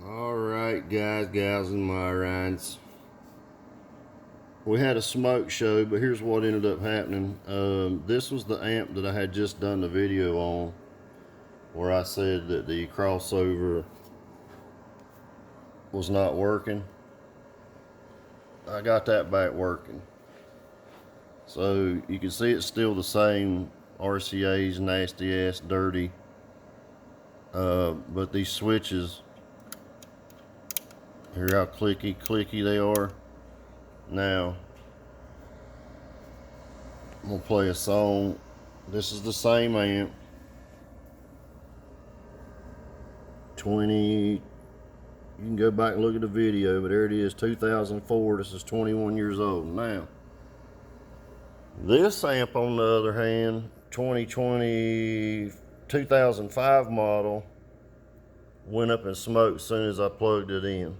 Alright guys, gals, and my rides. We had a smoke show, but here's what ended up happening. This was the amp that I had just done the video on, where I said that the crossover was not working. I got that back working. So you can see it's still the same RCA's nasty ass dirty. But these switches, hear how clicky they are. Now, I'm gonna play a song. This is the same amp. 20, you can go back and look at the video, but there it is, 2004. This is 21 years old. Now, this amp, on the other hand, 2005 model, went up in smoke as soon as I plugged it in.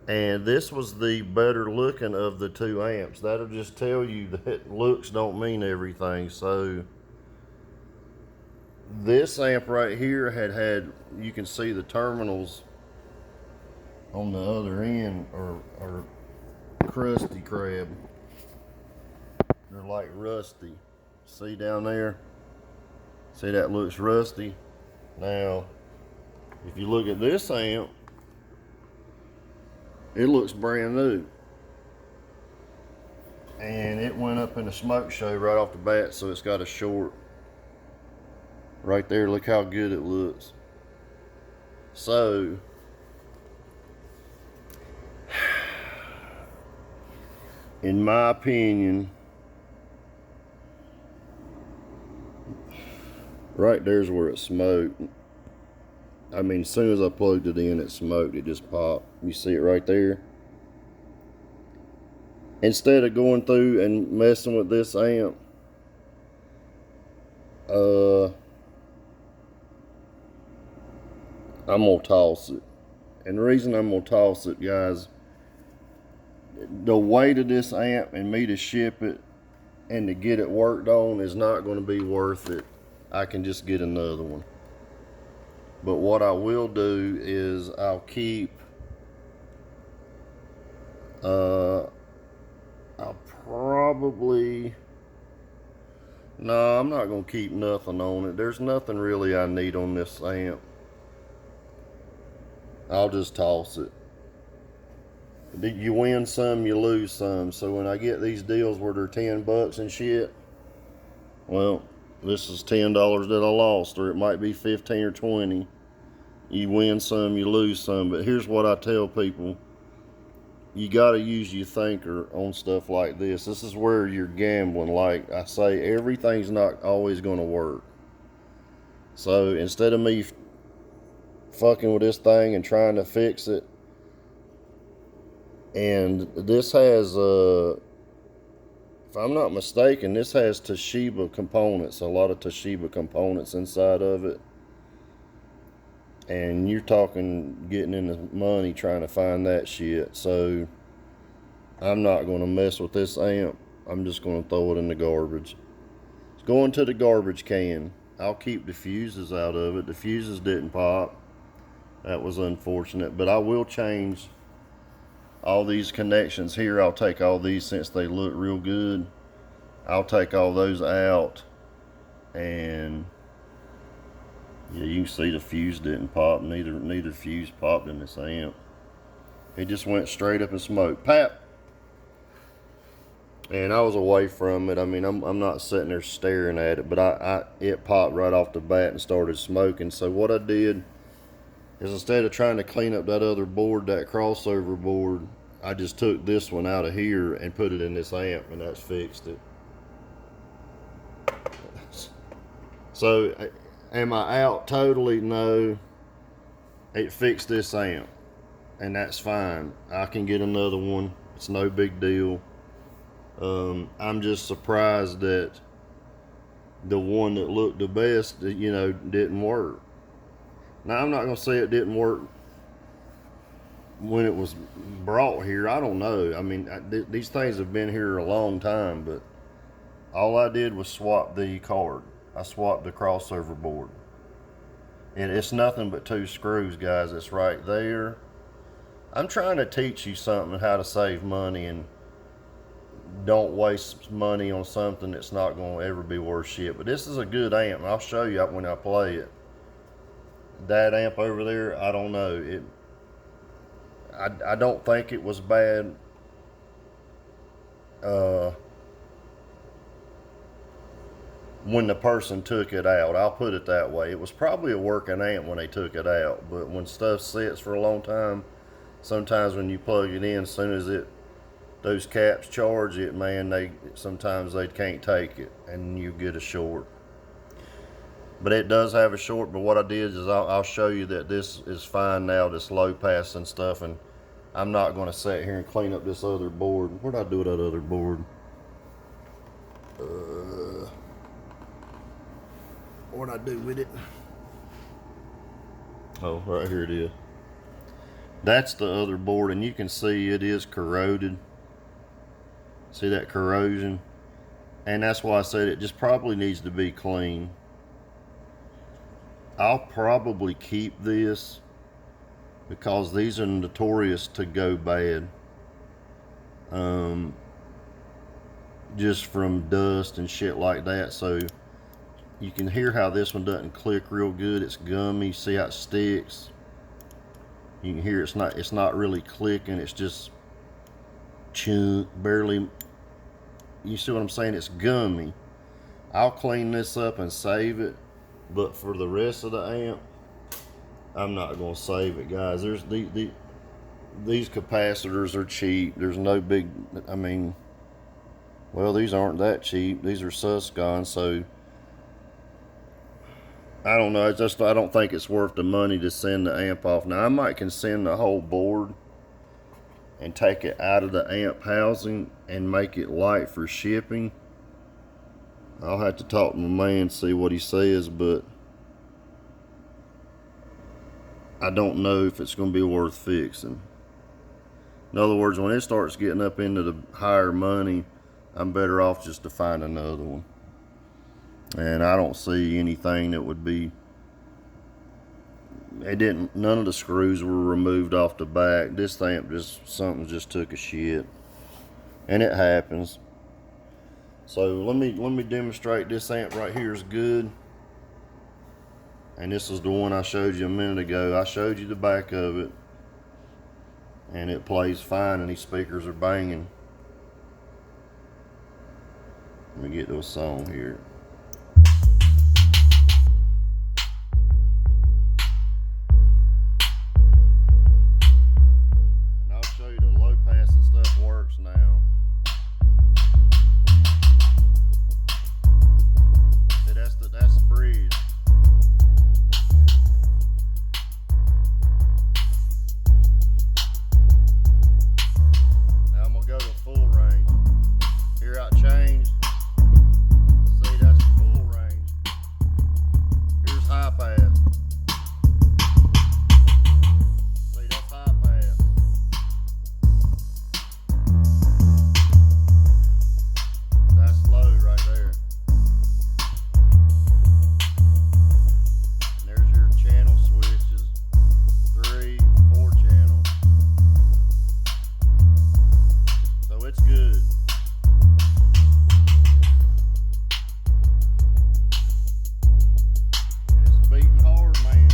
And this was the better looking of the two amps. That'll just tell you that looks don't mean everything. So this amp right here had you can see the terminals on the other end are crusty crab. They're like rusty. See down there? See, that looks rusty. Now, if you look at this amp, it looks brand new. And it went up in a smoke show right off the bat, so it's got a short right there. Look how good it looks. So, in my opinion, right there's where it smoked. I mean, as soon as I plugged it in, it smoked. It just popped. You see it right there? Instead of going through and messing with this amp, I'm gonna toss it. And the reason I'm gonna toss it, guys, the weight of this amp and me to ship it and to get it worked on is not gonna be worth it. I can just get another one. But what I will do is I'll keep, I'll probably, no, I'm not going to keep nothing on it. There's nothing really I need on this amp. I'll just toss it. You win some, you lose some. So when I get these deals where they're 10 bucks and shit, well, this is $10 that I lost, or it might be 15 or 20. You win some, you lose some. But here's what I tell people. You got to use your thinker on stuff like this. This is where you're gambling. Like I say, everything's not always going to work. So instead of me fucking with this thing and trying to fix it, and this has, if I'm not mistaken, this has Toshiba components, a lot of Toshiba components inside of it. And you're talking getting into money trying to find that shit. So I'm not going to mess with this amp. I'm just going to throw it in the garbage. It's going to the garbage can. I'll keep the fuses out of it. The fuses didn't pop. That was unfortunate. But I will change all these connections here. I'll take all these, since they look real good, I'll take all those out. And yeah, you can see the fuse didn't pop. Neither fuse popped in this amp. It just went straight up in smoke. Pap! And I was away from it. I mean, I'm not sitting there staring at it, but it popped right off the bat and started smoking. So what I did is, instead of trying to clean up that other board, that crossover board, I just took this one out of here and put it in this amp, and that's fixed it. So, am I out totally? No. It fixed this amp, and that's fine. I can get another one. It's no big deal. I'm just surprised that the one that looked the best, didn't work. Now, I'm not going to say it didn't work when it was brought here. I don't know. I mean, these things have been here a long time, but all I did was swap the card. I swapped the crossover board. And it's nothing but 2 screws, guys. It's right there. I'm trying to teach you something, how to save money and don't waste money on something that's not going to ever be worth shit. But this is a good amp. I'll show you when I play it. That amp over there, I don't know. I don't think it was bad. When the person took it out, I'll put it that way. It was probably a working amp when they took it out. But when stuff sits for a long time, sometimes when you plug it in, as soon as those caps charge it, man, sometimes they can't take it and you get a short. But it does have a short. But what I did is I'll show you that this is fine now, this low pass and stuff, and I'm not going to sit here and clean up this other board. Where'd I do that other board? What'd I do with it? Oh, right here it is. That's the other board, and you can see it is corroded. See that corrosion? And that's why I said it just probably needs to be clean. I'll probably keep this because these are notorious to go bad. Just from dust and shit like that. So you can hear how this one doesn't click real good. It's gummy. See how it sticks? You can hear it's not really clicking. It's just chunk, barely. You see what I'm saying? It's gummy. I'll clean this up and save it, but for the rest of the amp, I'm not going to save it, guys. There's these capacitors are cheap. There's no big, I mean, well, these aren't that cheap. These are Suscon, so I don't know. It's just, I don't think it's worth the money to send the amp off. Now, I might can send the whole board and take it out of the amp housing and make it light for shipping. I'll have to talk to my man, see what he says, but I don't know if it's going to be worth fixing. In other words, when it starts getting up into the higher money, I'm better off just to find another one. And I don't see anything that would be, none of the screws were removed off the back. This amp something just took a shit. And it happens. So let me demonstrate. This amp right here is good. And this is the one I showed you a minute ago. I showed you the back of it. And it plays fine, and these speakers are banging. Let me get to a song here. And I'll show you the low pass and stuff works now. See, that's the bridge. Now I'm gonna go to full range. Hear how it changed? See, that's full range. Here's high pass. See, that's high pass. That's low right there. And there's your channel switches. 3, 4 channel. So it's good. And it's beating hard, man.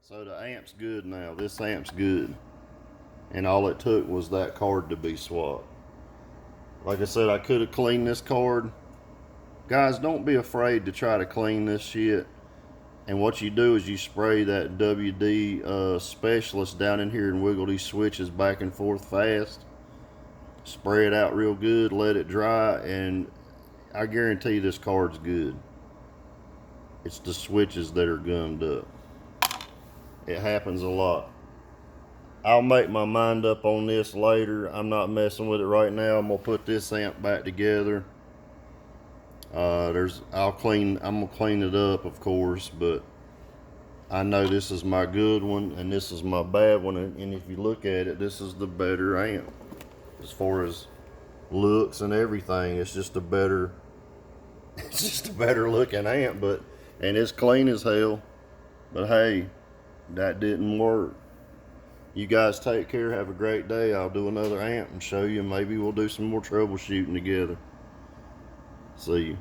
So the amp's good now. This amp's good. And all it took was that card to be swapped. Like I said, I could have cleaned this card. Guys, don't be afraid to try to clean this shit. And what you do is you spray that WD specialist down in here and wiggle these switches back and forth fast. Spray it out real good, let it dry, and I guarantee this card's good. It's the switches that are gummed up. It happens a lot. I'll make my mind up on this later. I'm not messing with it right now. I'm gonna put this amp back together. I'm gonna clean it up, of course, but I know this is my good one and this is my bad one, and if you look at it, this is the better amp as far as looks and everything. It's just a better It's just a better looking amp, and it's clean as hell. But hey, that didn't work. You guys take care. Have a great day. I'll do another amp and show you. Maybe we'll do some more troubleshooting together. See you.